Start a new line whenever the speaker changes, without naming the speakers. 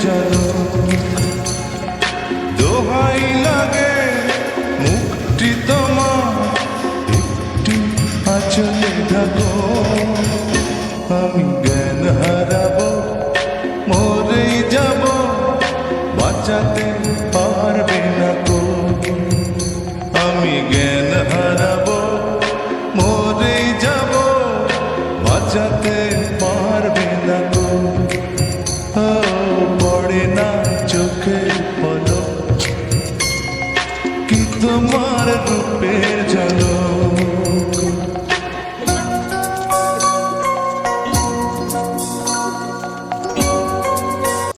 জানো দোহাই লাগে মুক্তি তোমার একটু আঁচলে ঢাকো আমি জ্ঞান হারাবো মরেই যাব বাঁচাতে পারবে